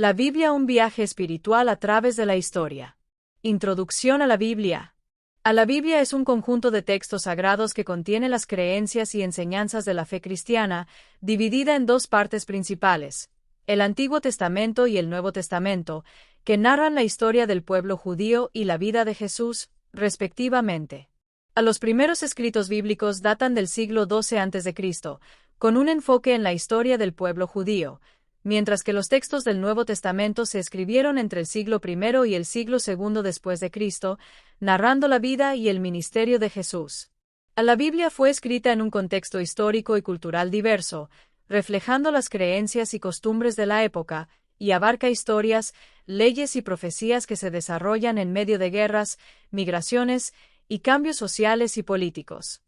La Biblia, un viaje espiritual a través de la historia. Introducción a la Biblia. La Biblia es un conjunto de textos sagrados que contiene las creencias y enseñanzas de la fe cristiana, dividida en dos partes principales, el Antiguo Testamento y el Nuevo Testamento, que narran la historia del pueblo judío y la vida de Jesús, respectivamente. Los primeros escritos bíblicos datan del siglo XII a.C., con un enfoque en la historia del pueblo judío, mientras que los textos del Nuevo Testamento se escribieron entre el siglo I y el siglo II después de Cristo, narrando la vida y el ministerio de Jesús. La Biblia fue escrita en un contexto histórico y cultural diverso, reflejando las creencias y costumbres de la época, y abarca historias, leyes y profecías que se desarrollan en medio de guerras, migraciones y cambios sociales y políticos.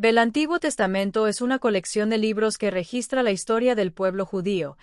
El Antiguo Testamento es una colección de libros que registra la historia del pueblo judío,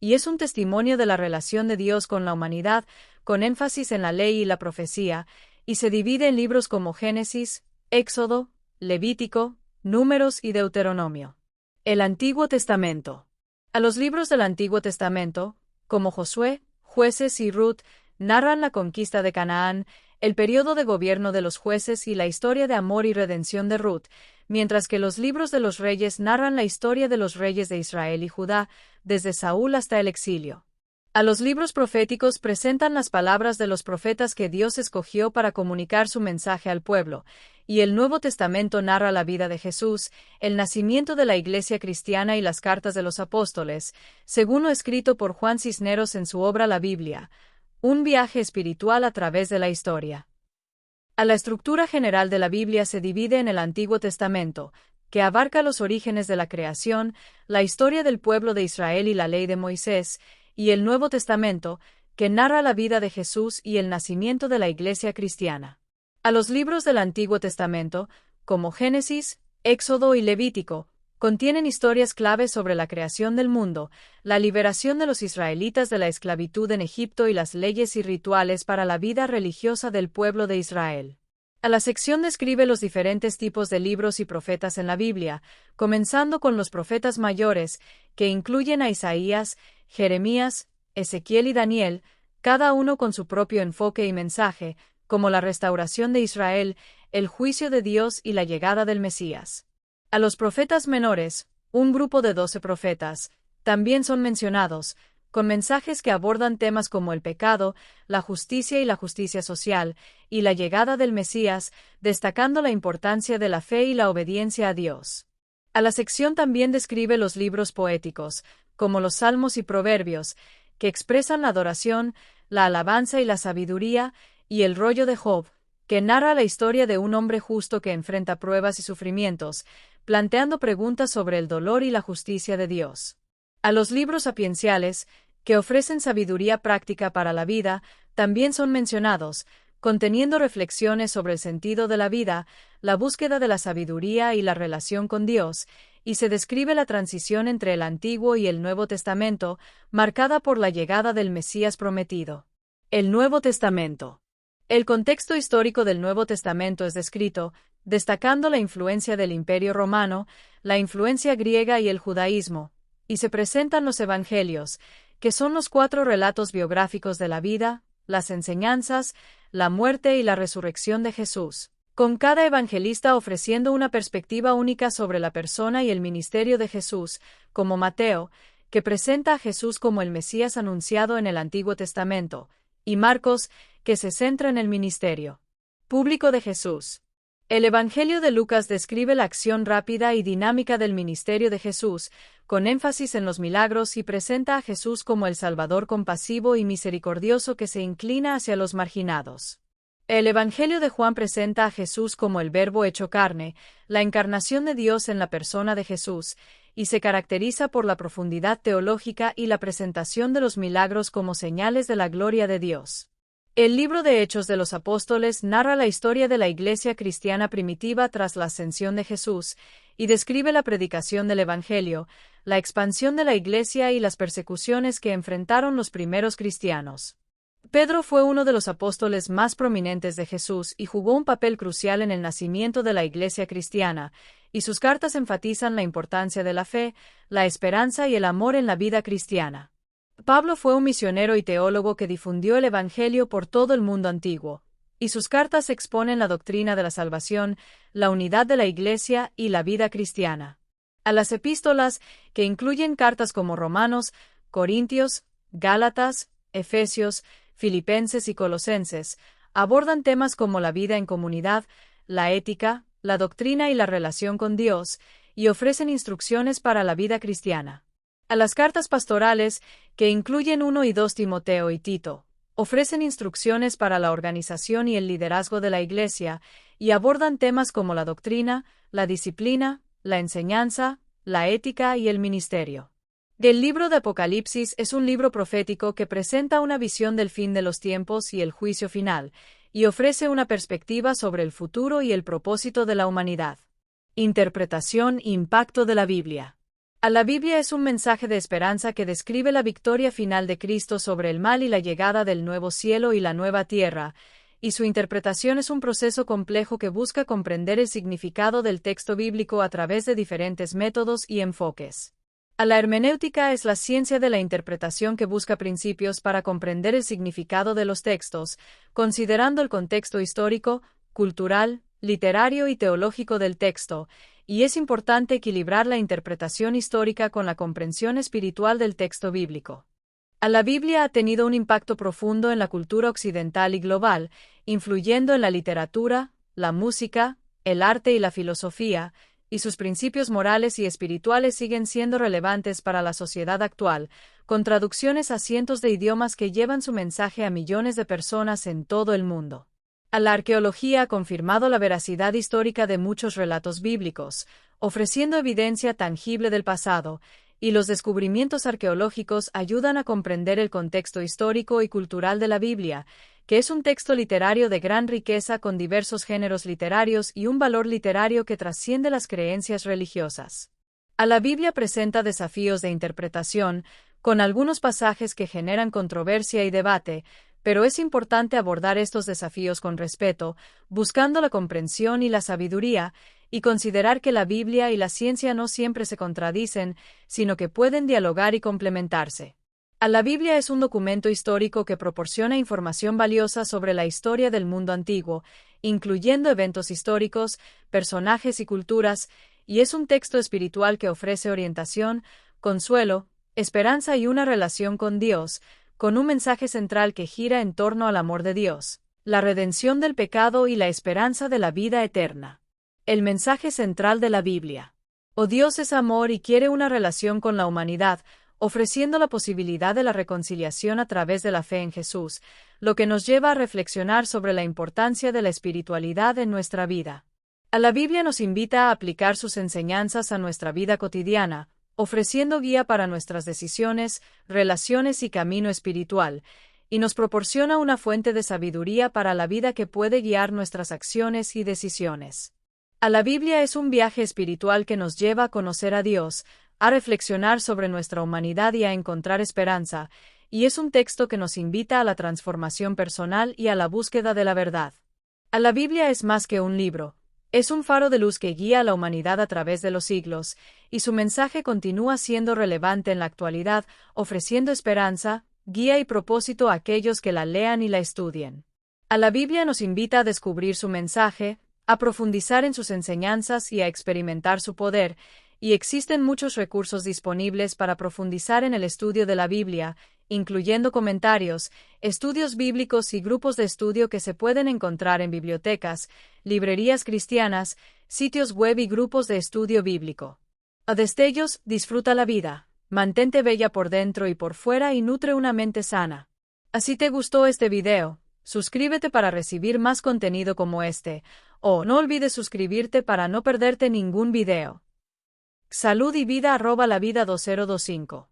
y es un testimonio de la relación de Dios con la humanidad, con énfasis en la ley y la profecía, y se divide en libros como Génesis, Éxodo, Levítico, Números y Deuteronomio. El Antiguo Testamento. Los libros del Antiguo Testamento, como Josué, Jueces y Ruth, narran la conquista de Canaán, el periodo de gobierno de los jueces y la historia de amor y redención de Ruth, mientras que los libros de los reyes narran la historia de los reyes de Israel y Judá, desde Saúl hasta el exilio. Los libros proféticos presentan las palabras de los profetas que Dios escogió para comunicar su mensaje al pueblo, y el Nuevo Testamento narra la vida de Jesús, el nacimiento de la Iglesia cristiana y las cartas de los apóstoles, según lo escrito por Juan Cisneros en su obra La Biblia, un viaje espiritual a través de la historia. La estructura general de la Biblia se divide en el Antiguo Testamento, que abarca los orígenes de la creación, la historia del pueblo de Israel y la ley de Moisés, y el Nuevo Testamento, que narra la vida de Jesús y el nacimiento de la Iglesia cristiana. Los libros del Antiguo Testamento, como Génesis, Éxodo y Levítico, contienen historias clave sobre la creación del mundo, la liberación de los israelitas de la esclavitud en Egipto y las leyes y rituales para la vida religiosa del pueblo de Israel. La sección describe los diferentes tipos de libros y profetas en la Biblia, comenzando con los profetas mayores, que incluyen a Isaías, Jeremías, Ezequiel y Daniel, cada uno con su propio enfoque y mensaje, como la restauración de Israel, el juicio de Dios y la llegada del Mesías. Los profetas menores, un grupo de 12 profetas, también son mencionados, con mensajes que abordan temas como el pecado, la justicia y la justicia social, y la llegada del Mesías, destacando la importancia de la fe y la obediencia a Dios. La sección también describe los libros poéticos, como los Salmos y Proverbios, que expresan la adoración, la alabanza y la sabiduría, y el rollo de Job, que narra la historia de un hombre justo que enfrenta pruebas y sufrimientos, planteando preguntas sobre el dolor y la justicia de Dios. Los libros sapienciales, que ofrecen sabiduría práctica para la vida, también son mencionados, conteniendo reflexiones sobre el sentido de la vida, la búsqueda de la sabiduría y la relación con Dios, y se describe la transición entre el Antiguo y el Nuevo Testamento, marcada por la llegada del Mesías prometido. El Nuevo Testamento. El contexto histórico del Nuevo Testamento es descrito, destacando la influencia del Imperio Romano, la influencia griega y el judaísmo, y se presentan los Evangelios, que son los 4 relatos biográficos de la vida, las enseñanzas, la muerte y la resurrección de Jesús, con cada evangelista ofreciendo una perspectiva única sobre la persona y el ministerio de Jesús, como Mateo, que presenta a Jesús como el Mesías anunciado en el Antiguo Testamento, y Marcos, que se centra en el ministerio público de Jesús. El Evangelio de Lucas describe la acción rápida y dinámica del ministerio de Jesús, con énfasis en los milagros, y presenta a Jesús como el Salvador compasivo y misericordioso que se inclina hacia los marginados. El Evangelio de Juan presenta a Jesús como el Verbo hecho carne, la encarnación de Dios en la persona de Jesús, y se caracteriza por la profundidad teológica y la presentación de los milagros como señales de la gloria de Dios. El libro de Hechos de los Apóstoles narra la historia de la Iglesia cristiana primitiva tras la ascensión de Jesús, y describe la predicación del Evangelio, la expansión de la Iglesia y las persecuciones que enfrentaron los primeros cristianos. Pedro fue uno de los apóstoles más prominentes de Jesús y jugó un papel crucial en el nacimiento de la Iglesia cristiana, y sus cartas enfatizan la importancia de la fe, la esperanza y el amor en la vida cristiana. Pablo fue un misionero y teólogo que difundió el Evangelio por todo el mundo antiguo, y sus cartas exponen la doctrina de la salvación, la unidad de la Iglesia y la vida cristiana. A las epístolas, que incluyen cartas como Romanos, Corintios, Gálatas, Efesios, Filipenses y Colosenses, abordan temas como la vida en comunidad, la ética, la doctrina y la relación con Dios, y ofrecen instrucciones para la vida cristiana. A las cartas pastorales, que incluyen 1 y 2 Timoteo y Tito, ofrecen instrucciones para la organización y el liderazgo de la Iglesia, y abordan temas como la doctrina, la disciplina, la enseñanza, la ética y el ministerio. El libro de Apocalipsis es un libro profético que presenta una visión del fin de los tiempos y el juicio final, y ofrece una perspectiva sobre el futuro y el propósito de la humanidad. Interpretación e impacto de la Biblia. La Biblia es un mensaje de esperanza que describe la victoria final de Cristo sobre el mal y la llegada del nuevo cielo y la nueva tierra, y su interpretación es un proceso complejo que busca comprender el significado del texto bíblico a través de diferentes métodos y enfoques. La hermenéutica es la ciencia de la interpretación que busca principios para comprender el significado de los textos, considerando el contexto histórico, cultural, literario y teológico del texto, y es importante equilibrar la interpretación histórica con la comprensión espiritual del texto bíblico. La Biblia ha tenido un impacto profundo en la cultura occidental y global, influyendo en la literatura, la música, el arte y la filosofía, y sus principios morales y espirituales siguen siendo relevantes para la sociedad actual, con traducciones a cientos de idiomas que llevan su mensaje a millones de personas en todo el mundo. La arqueología ha confirmado la veracidad histórica de muchos relatos bíblicos, ofreciendo evidencia tangible del pasado, y los descubrimientos arqueológicos ayudan a comprender el contexto histórico y cultural de la Biblia, que es un texto literario de gran riqueza con diversos géneros literarios y un valor literario que trasciende las creencias religiosas. La Biblia presenta desafíos de interpretación, con algunos pasajes que generan controversia y debate, pero es importante abordar estos desafíos con respeto, buscando la comprensión y la sabiduría, y considerar que la Biblia y la ciencia no siempre se contradicen, sino que pueden dialogar y complementarse. La Biblia es un documento histórico que proporciona información valiosa sobre la historia del mundo antiguo, incluyendo eventos históricos, personajes y culturas, y es un texto espiritual que ofrece orientación, consuelo, esperanza y una relación con Dios, con un mensaje central que gira en torno al amor de Dios, la redención del pecado y la esperanza de la vida eterna. El mensaje central de la Biblia. Dios es amor y quiere una relación con la humanidad, ofreciendo la posibilidad de la reconciliación a través de la fe en Jesús, lo que nos lleva a reflexionar sobre la importancia de la espiritualidad en nuestra vida. La Biblia nos invita a aplicar sus enseñanzas a nuestra vida cotidiana, ofreciendo guía para nuestras decisiones, relaciones y camino espiritual, y nos proporciona una fuente de sabiduría para la vida que puede guiar nuestras acciones y decisiones. La Biblia es un viaje espiritual que nos lleva a conocer a Dios, a reflexionar sobre nuestra humanidad y a encontrar esperanza, y es un texto que nos invita a la transformación personal y a la búsqueda de la verdad. La Biblia es más que un libro, es un faro de luz que guía a la humanidad a través de los siglos, y su mensaje continúa siendo relevante en la actualidad, ofreciendo esperanza, guía y propósito a aquellos que la lean y la estudien. La Biblia nos invita a descubrir su mensaje, a profundizar en sus enseñanzas y a experimentar su poder, y existen muchos recursos disponibles para profundizar en el estudio de la Biblia, incluyendo comentarios, estudios bíblicos y grupos de estudio que se pueden encontrar en bibliotecas, librerías cristianas, sitios web y grupos de estudio bíblico. A destellos, disfruta la vida, mantente bella por dentro y por fuera y nutre una mente sana. Si te gustó este video, suscríbete para recibir más contenido como este, o no olvides suscribirte para no perderte ningún video. Salud y vida @lavida2025